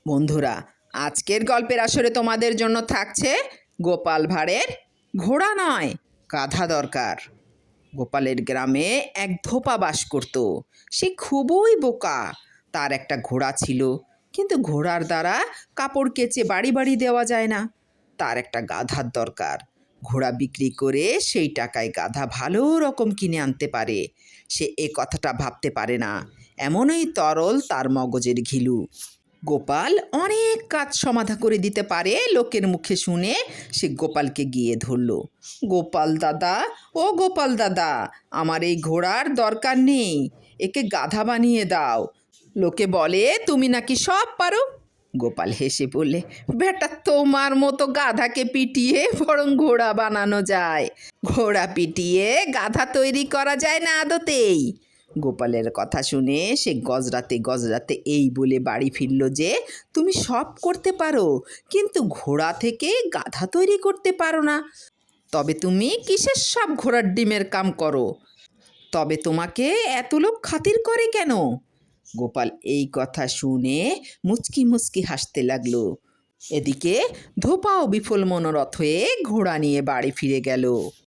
বন্ধুরা, আজকের গল্পের আসরে তোমাদের জন্য থাকছে গোপাল ভাঁড়ের ঘোড়া নয় গাধা দরকার। গোপালের গ্রামে এক ধোপা বাস করত। সে খুবই বোকা। তার একটা ঘোড়া ছিল, কিন্তু ঘোড়ার দ্বারা কাপড় কেচে বাড়ি বাড়ি দেওয়া যায় না। তার একটা গাধার দরকার। ঘোড়া বিক্রি করে সেই টাকায় গাধা ভালো রকম কিনে আনতে পারে। সে এ কথাটা ভাবতে পারে না, এমনই তরল তার মগজের ঘিলু। গোপাল অনেক কাজ সমাধা করে দিতে পারে লোকের মুখে শুনে সে গোপালকে গিয়ে ধরল। গোপাল দাদা, ও গোপাল দাদা, আমার এই ঘোড়ার দরকার নেই, একে গাধা বানিয়ে দাও। লোকে বলে তুমি নাকি সব পারো। গোপাল হেসে বললে, বেটা, তোমার মতো গাধাকে পিটিয়ে বরং ঘোড়া বানানো যায়, ঘোড়া পিটিয়ে গাধা তৈরি করা যায় না আদতেই। গোপালের কথা শুনে সে গজরাতে গজরাতে এই বলে বাড়ি ফিরল যে, তুমি সব করতে পারো, কিন্তু ঘোড়া থেকে গাধা তৈরি করতে পারো না। তবে তুমি কিসের সব ঘোড়ার ডিমের কাম করো? তবে তোমাকে এত লোক খাতির করে কেন? গোপাল এই কথা শুনে মুচকি মুচকি হাসতে লাগলো। এদিকে ধোপাও বিফল মনোরথ হয়ে ঘোড়া নিয়ে বাড়ি ফিরে গেল।